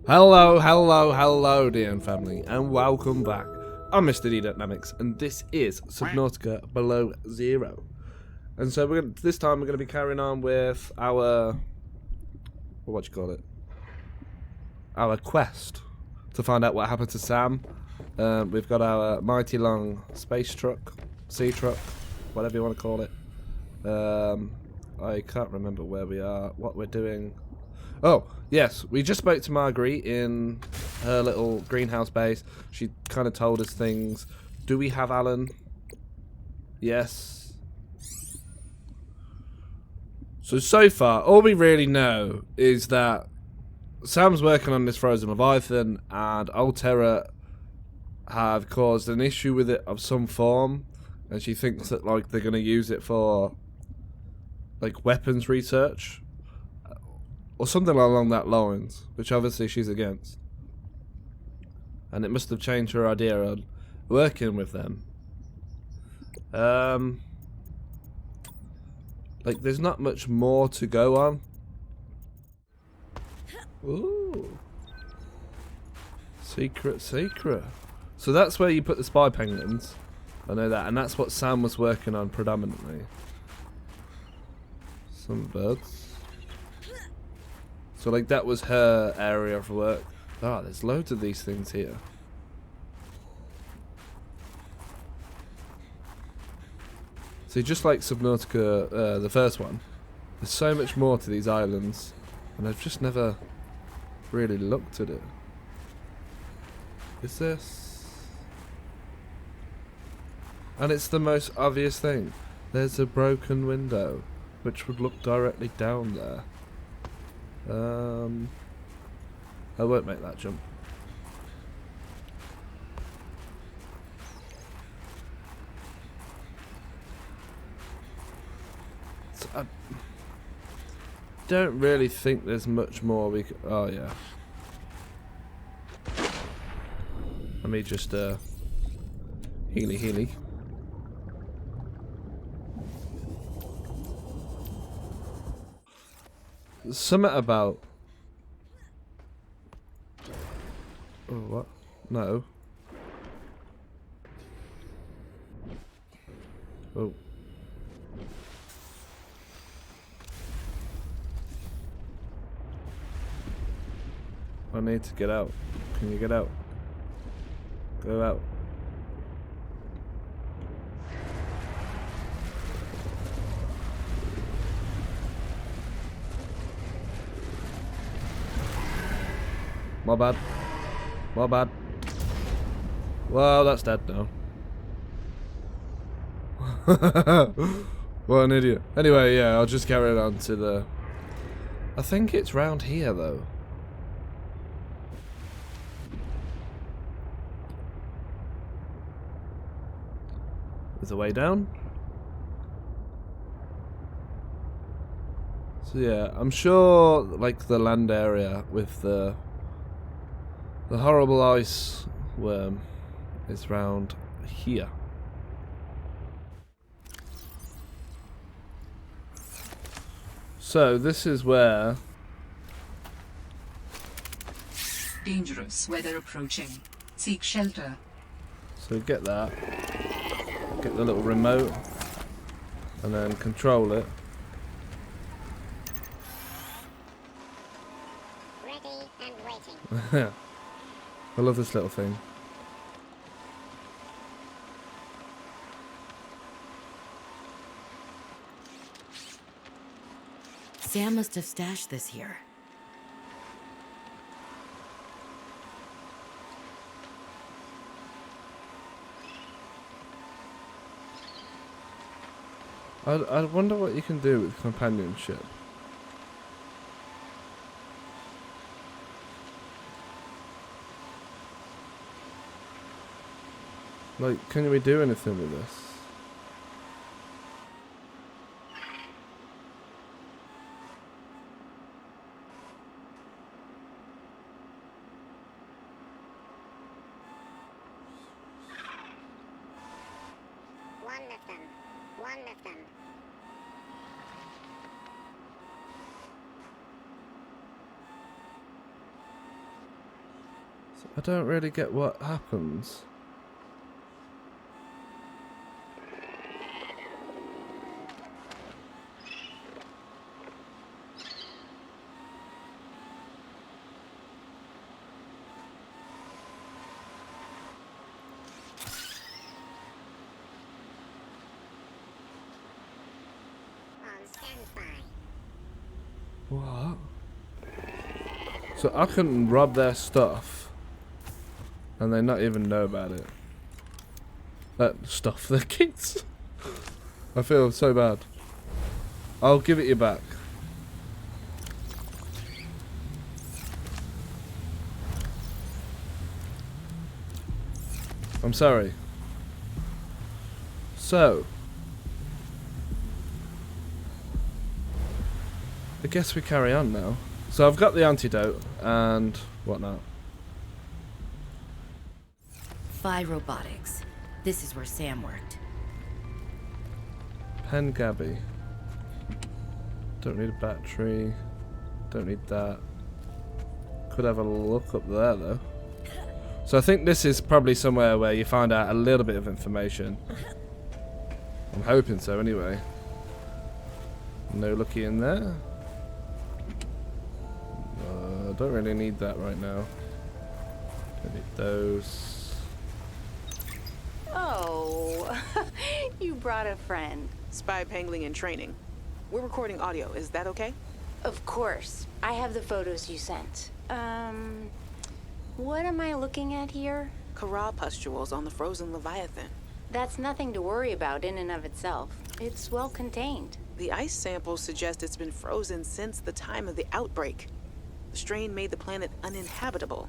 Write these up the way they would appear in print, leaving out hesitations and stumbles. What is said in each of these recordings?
Hello, DM family, and welcome back. I'm Mr. D.Namics, and this is Subnautica Below Zero. And so this time we're going to be carrying on with our, our quest to find out what happened to Sam. We've got our mighty long space truck, sea truck, whatever you want to call it. I can't remember where we are, what we're doing. Oh, yes, we just spoke to Marguerite in her little greenhouse base. She kind of told us things. Do we have Alan? Yes. So far, all we really know is that Sam's working on this frozen leviathan, and Altera have caused an issue with it of some form, and she thinks that like they're going to use it for like weapons research or something along that lines, which obviously she's against. And it must have changed her idea on working with them. Like there's not much more to go on. Ooh. Secret. So that's where you put the spy penguins. I know that, and that's what Sam was working on predominantly. Some birds. So like that was her area of work. Ah, there's loads of these things here. See, just like Subnautica, the first one, there's so much more to these islands, and I've just never really looked at it. Is this? And it's the most obvious thing. There's a broken window, which would look directly down there. I won't make that jump. So I don't really think there's much more we could. Oh yeah. Let me just healy. Something about. Oh, what? No. Oh. I need to get out. Can you get out? Go out. My bad. Well, that's dead now. What an idiot. Anyway, yeah, I'll just carry it on to the... I think it's round here, though. There's a way down. So yeah, I'm sure, like, the land area with the horrible ice worm is round here. So this is where... Dangerous weather approaching. Seek shelter. So get that. Get the little remote. And then control it. Ready and waiting. I love this little thing. Sam must have stashed this here. I wonder what you can do with companionship. Like, can we do anything with this? One of them. I don't really get what happens. On standby. What? So I can rob their stuff, and they not even know about it. That stuff, their kids. I feel so bad. I'll give it you back. I'm sorry. So, I guess we carry on now. So I've got the antidote and whatnot. Phi Robotics. This is where Sam worked. Pen Gabby. Don't need a battery. Don't need that. Could have a look up there though. So I think this is probably somewhere where you find out a little bit of information. I'm hoping so anyway. No looky in there. Don't really need that right now. Don't need those. Oh, you brought a friend. Spy pangling and training. We're recording audio. Is that okay? Of course. I have the photos you sent. What am I looking at here? Kara pustules on the frozen Leviathan. That's nothing to worry about in and of itself. It's well contained. The ice samples suggest it's been frozen since the time of the outbreak. The strain made the planet uninhabitable.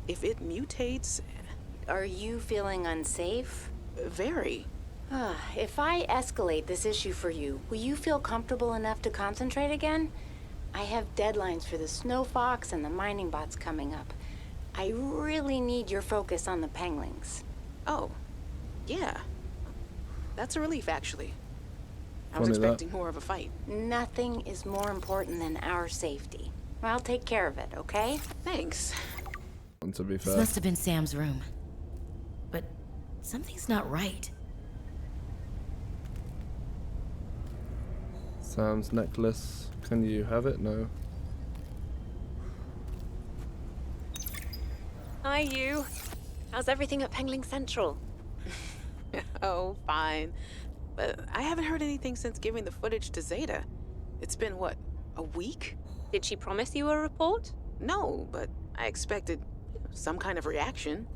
If it mutates... Are you feeling unsafe? Very. If I escalate this issue for you, will you feel comfortable enough to concentrate again? I have deadlines for the Snow Fox and the mining bots coming up. I really need your focus on the penglings. Oh, yeah. That's a relief, actually. I was Funny that. expecting more of a fight. Nothing is more important than our safety. I'll take care of it, okay? Thanks. And to be This fair. must have been Sam's room. But something's not right. Sam's necklace. Can you have it? No. Hi, you. How's everything at Pengling Central? Oh, fine. But I haven't heard anything since giving the footage to Zeta. It's been, what, a week? Did she promise you a report? No, but I expected some kind of reaction.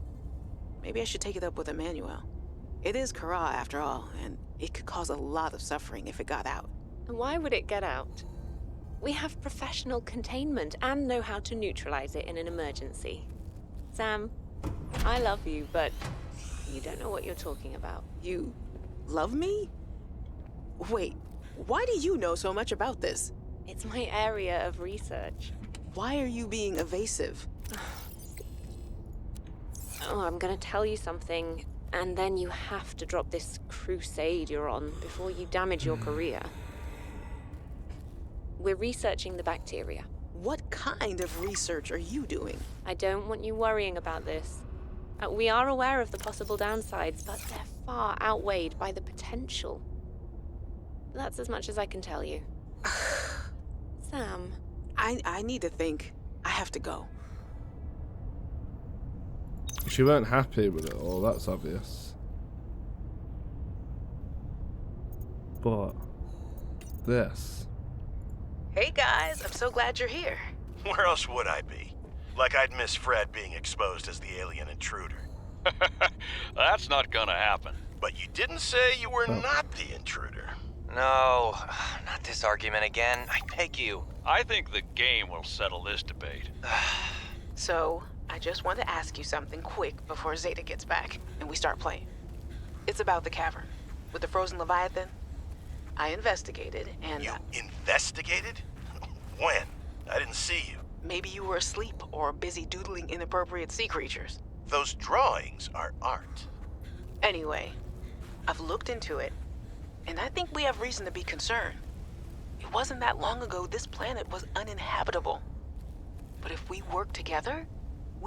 Maybe I should take it up with Emmanuel. It is Kara, after all, and it could cause a lot of suffering if it got out. And why would it get out? We have professional containment and know how to neutralize it in an emergency. Sam, I love you, but you don't know what you're talking about. You love me? Wait, why do you know so much about this? It's my area of research. Why are you being evasive? Oh, I'm gonna tell you something, and then you have to drop this crusade you're on before you damage your career. We're researching the bacteria. What kind of research are you doing? I don't want you worrying about this. We are aware of the possible downsides, but they're far outweighed by the potential. That's as much as I can tell you. Sam. I need to think. I have to go. She weren't happy with it all, that's obvious. But this. Hey guys, I'm so glad you're here. Where else would I be? Like I'd miss Fred being exposed as the alien intruder. That's not gonna happen. But you didn't say you were not the intruder. No, not this argument again. I beg you. I think the game will settle this debate. So, I just want to ask you something quick before Zeta gets back and we start playing. It's about the cavern with the frozen Leviathan. I investigated and... You investigated? When? I didn't see you. Maybe you were asleep or busy doodling inappropriate sea creatures. Those drawings are art. Anyway, I've looked into it, and I think we have reason to be concerned. It wasn't that long ago this planet was uninhabitable. But if we work together,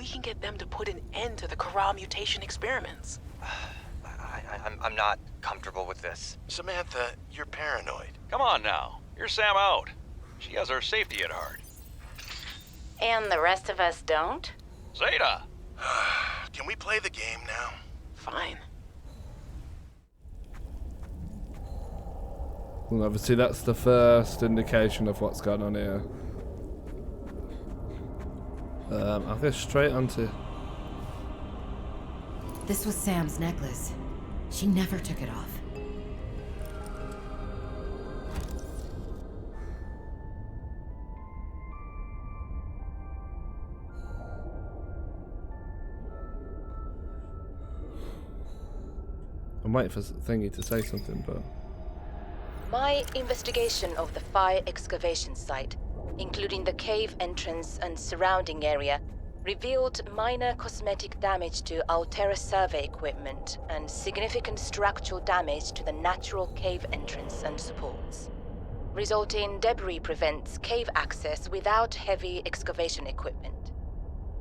we can get them to put an end to the Corral mutation experiments. I'm not comfortable with this. Samantha, you're paranoid. Come on now. You're Sam out. She has our safety at heart. And the rest of us don't? Zeta! Can we play the game now? Fine. Well, obviously that's the first indication of what's going on here. I'll go straight onto... This was Sam's necklace. She never took it off. I'm waiting for Thingy to say something, but... My investigation of the fire excavation site, including the cave entrance and surrounding area, revealed minor cosmetic damage to Altera survey equipment and significant structural damage to the natural cave entrance and supports. Resulting debris prevents cave access without heavy excavation equipment.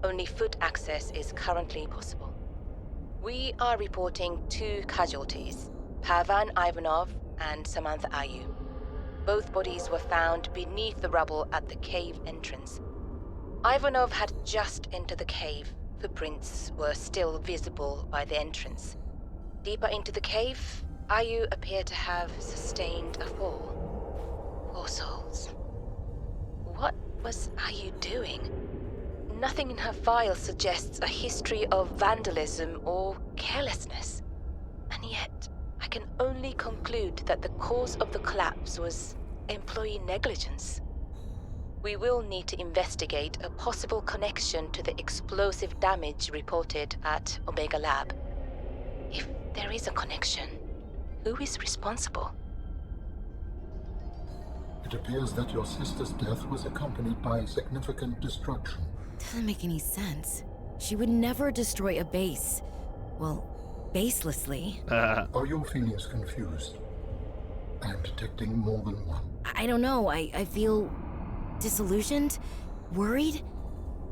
Only foot access is currently possible. We are reporting 2 casualties, Pavan Ivanov and Samantha Ayu. Both bodies were found beneath the rubble at the cave entrance. Ivanov had just entered the cave. Footprints were still visible by the entrance. Deeper into the cave, Ayu appeared to have sustained a fall. Poor souls. What was Ayu doing? Nothing in her file suggests a history of vandalism or carelessness. And yet, I can only conclude that the cause of the collapse was employee negligence. We will need to investigate a possible connection to the explosive damage reported at Omega Lab. If there is a connection, who is responsible? It appears that your sister's death was accompanied by significant destruction. Doesn't make any sense. She would never destroy a base. Well, baselessly. Are your feelings confused? I am detecting more than one. I don't know. I feel disillusioned, worried.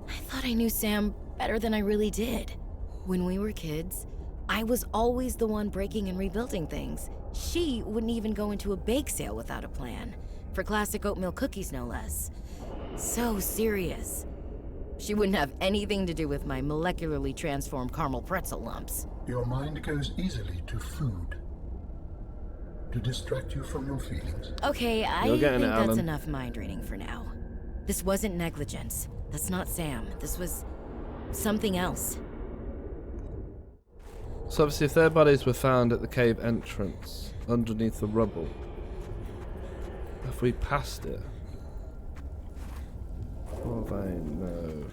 I thought I knew Sam better than I really did. When we were kids, I was always the one breaking and rebuilding things. She wouldn't even go into a bake sale without a plan. For classic oatmeal cookies, no less. So serious. She wouldn't have anything to do with my molecularly transformed caramel pretzel lumps. Your mind goes easily to food. To distract you from your feelings. Okay, I You're think getting it, that's Alan. enough mind reading for now. This wasn't negligence. That's not Sam. This was something else. So obviously if their bodies were found at the cave entrance, underneath the rubble, have we passed it? Oh, I know.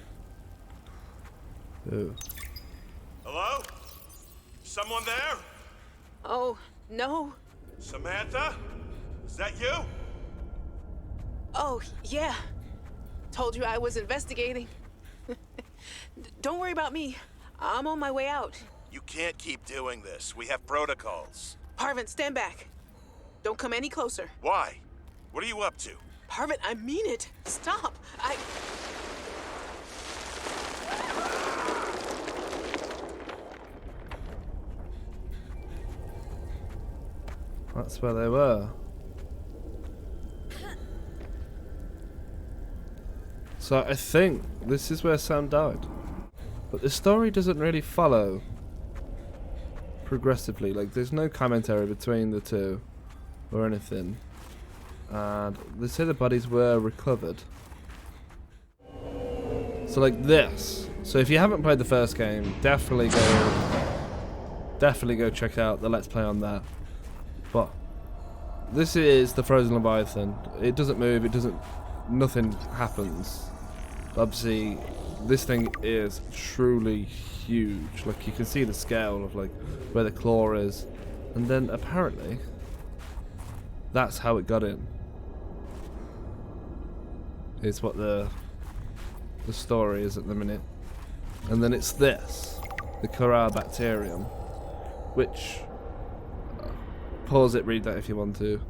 Ooh. Hello? Someone there? Oh, no. Samantha? Is that you? Oh, yeah. Told you I was investigating. Don't worry about me. I'm on my way out. You can't keep doing this. We have protocols. Parvin, stand back. Don't come any closer. Why? What are you up to? Parvin, I mean it. Stop. That's where they were. So I think this is where Sam died. But the story doesn't really follow progressively. Like, there's no commentary between the two or anything. And they say the bodies were recovered. So like this. So if you haven't played the first game, definitely go check out the Let's Play on that. But this is the Frozen Leviathan. It doesn't move, nothing happens. Obviously, this thing is truly huge. Like, you can see the scale of like where the claw is. And then apparently, that's how it got in. Is what the story is at the minute. And then it's this, the Corral bacterium, which, pause it, read that if you want to.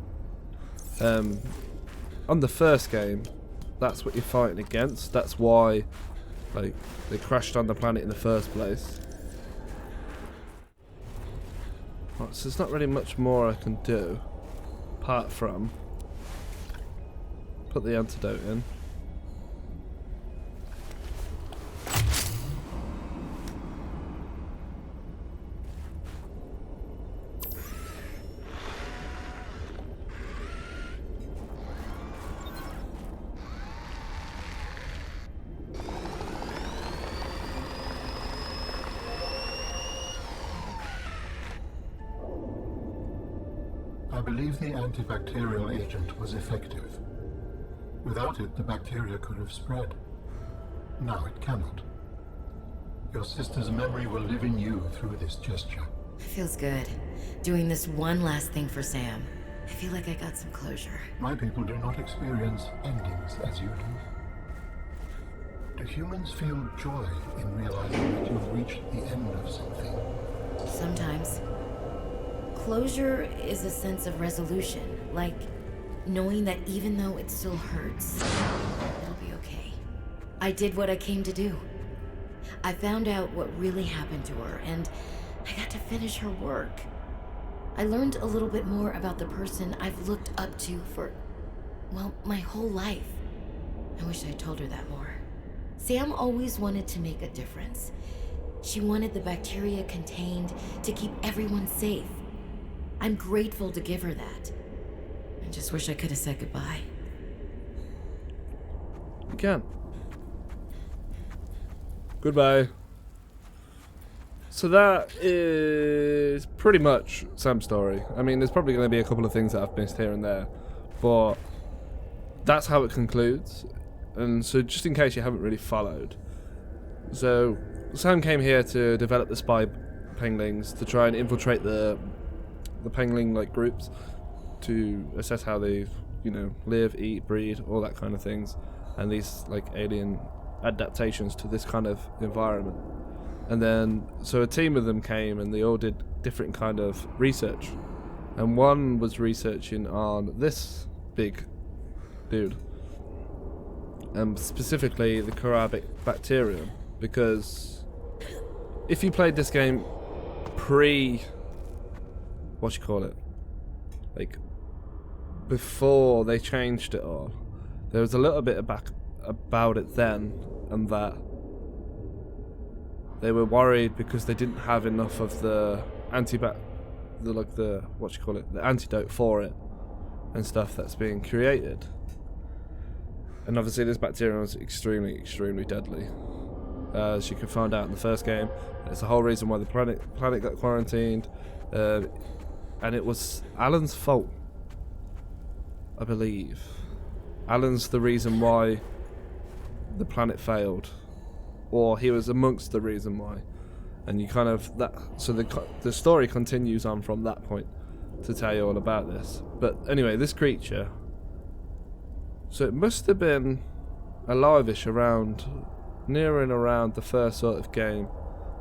On the first game, that's what you're fighting against. That's why Like, they crashed on the planet in the first place. Right, so there's not really much more I can do apart from put the antidote in. I believe the antibacterial agent was effective. Without it, the bacteria could have spread. Now it cannot. Your sister's memory will live in you through this gesture. It feels good. Doing this one last thing for Sam. I feel like I got some closure. My people do not experience endings as you do. Do humans feel joy in realizing that you've reached the end of something? Sometimes. Closure is a sense of resolution, like knowing that even though it still hurts, it'll be okay. I did what I came to do. I found out what really happened to her, and I got to finish her work. I learned a little bit more about the person I've looked up to for, well, my whole life. I wish I'd told her that more. Sam always wanted to make a difference. She wanted the bacteria contained to keep everyone safe. I'm grateful to give her that. I just wish I could have said goodbye. You can. Goodbye. So that is pretty much Sam's story. I mean, there's probably going to be a couple of things that I've missed here and there, but that's how it concludes. And so just in case you haven't really followed, so Sam came here to develop the spy penglings to try and infiltrate the pengling like groups to assess how they, you know, live, eat, breed, all that kind of things, and these like alien adaptations to this kind of environment. And then so a team of them came and they all did different kind of research, and one was researching on this big dude, and specifically the Carabic bacterium, because if you played this game like before they changed it all, there was a little bit about it then, and that they were worried because they didn't have enough of the the antidote for it and stuff that's being created. And obviously this bacterium was extremely, extremely deadly. As you can find out in the first game, it's the whole reason why the planet got quarantined, and it was Alan's fault, I believe. Alan's the reason why the planet failed, or he was amongst the reason why. And you kind of so the story continues on from that point to tell you all about this. But anyway, this creature, so it must have been alive-ish around near and around the first sort of game,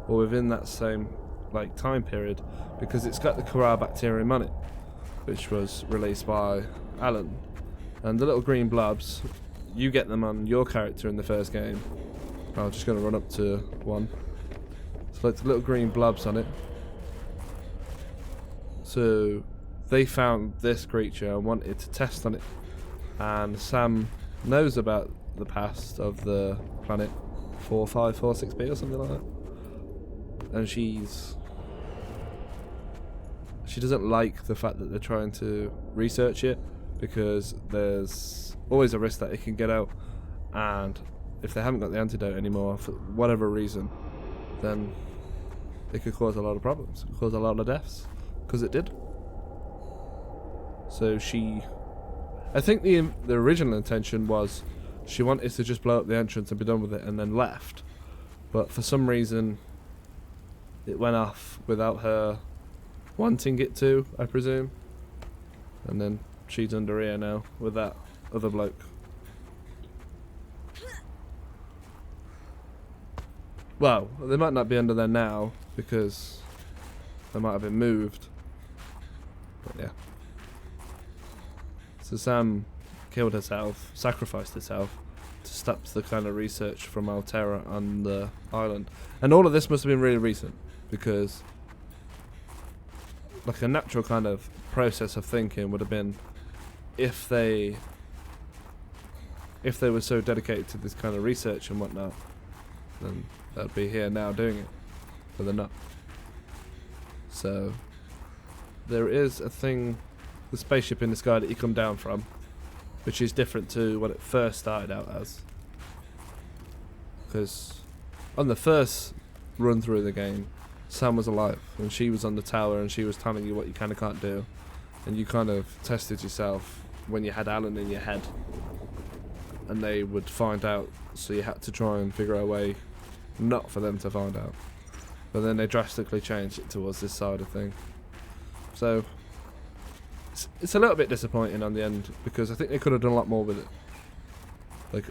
or within that same like time period, because it's got the Carabacterium on it, which was released by Alan. And the little green blobs, you get them on your character in the first game. I'm just going to run up to one. So it's little green blobs on it. So they found this creature and wanted to test on it. And Sam knows about the past of the planet 4546b or something like that. And she doesn't like the fact that they're trying to research it, because there's always a risk that it can get out, and if they haven't got the antidote anymore for whatever reason, then it could cause a lot of problems. It could cause a lot of deaths, because it did. So I think the original intention was she wanted to just blow up the entrance and be done with it and then left, but for some reason it went off without her wanting it to, I presume, and then she's under here now with that other bloke. Well, they might not be under there now because they might have been moved, but yeah. So Sam killed herself, sacrificed herself to stop the kind of research from Alterra on the island. And all of this must have been really recent, because like a natural kind of process of thinking would have been, if they were so dedicated to this kind of research and whatnot, then they'd be here now doing it, but they're not. So there is a thing, the spaceship in the sky that you come down from, which is different to what it first started out as. Because on the first run through the game, Sam was alive, and she was on the tower, and she was telling you what you kind of can't do, and you kind of tested yourself when you had Alan in your head, and they would find out, so you had to try and figure out a way not for them to find out. But then they drastically changed it towards this side of thing. So it's a little bit disappointing on the end, because I think they could have done a lot more with it. Like,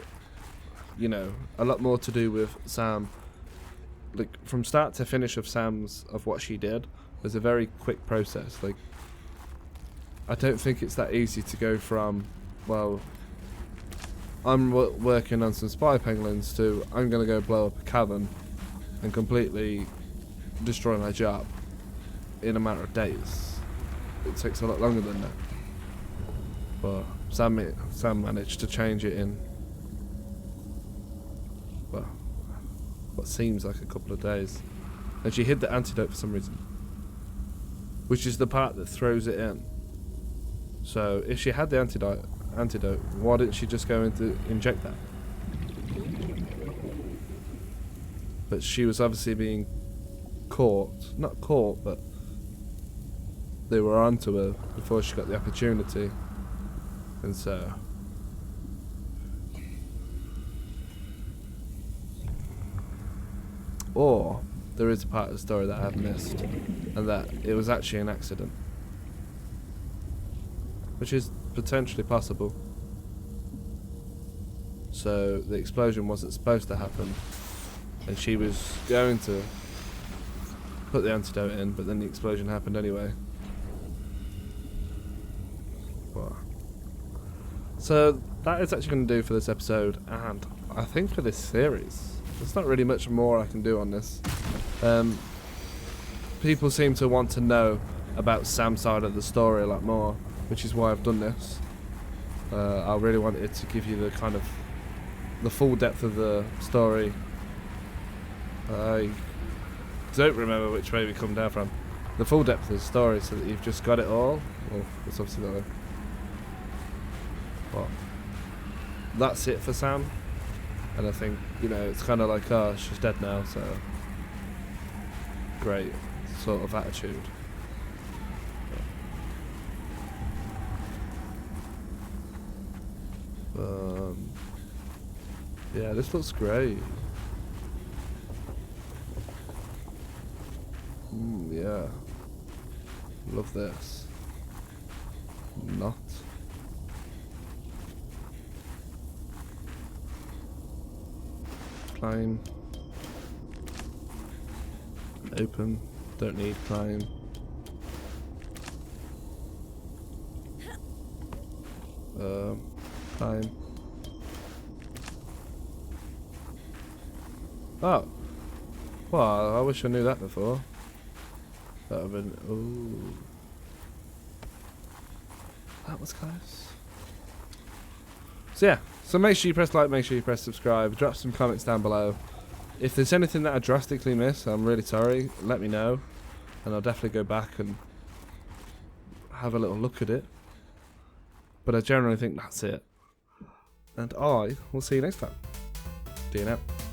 you know, a lot more to do with Sam. Like, from start to finish of Sam's, of what she did, was a very quick process. Like, I don't think it's that easy to go from, well, I'm working on some spy penguins, to I'm going to go blow up a cavern and completely destroy my job in a matter of days. It takes a lot longer than that. But Sam managed to change it in, well, what seems like a couple of days. And she hid the antidote for some reason, which is the part that throws it in. So if she had the antidote, why didn't she just go into inject that? But she was obviously being caught, not caught, but they were onto her before she got the opportunity, and so or there is a part of the story that I've missed, and that it was actually an accident, which is potentially possible. So the explosion wasn't supposed to happen, and she was going to put the antidote in, but then the explosion happened anyway. Wow. So that is actually going to do for this episode, and I think for this series. There's not really much more I can do on this. People seem to want to know about Sam's side of the story a lot more, which is why I've done this. I really wanted to give you the kind of the full depth of the story. I don't remember which way we come down from. The full depth of the story, so that you've just got it all. Well, it's obviously that way. But that's it for Sam. And I think, you know, it's kind of like, oh, she's dead now, so great sort of attitude. Yeah, this looks great. Yeah. Love this. Not. Climb. Open. Don't need climb. Climb. Oh. Well, I wish I knew that before. That would have been... Ooh. That was close. So yeah. So make sure you press like, make sure you press subscribe, drop some comments down below. If there's anything that I drastically miss, I'm really sorry, let me know. And I'll definitely go back and have a little look at it. But I generally think that's it. And I will see you next time. D.Namics.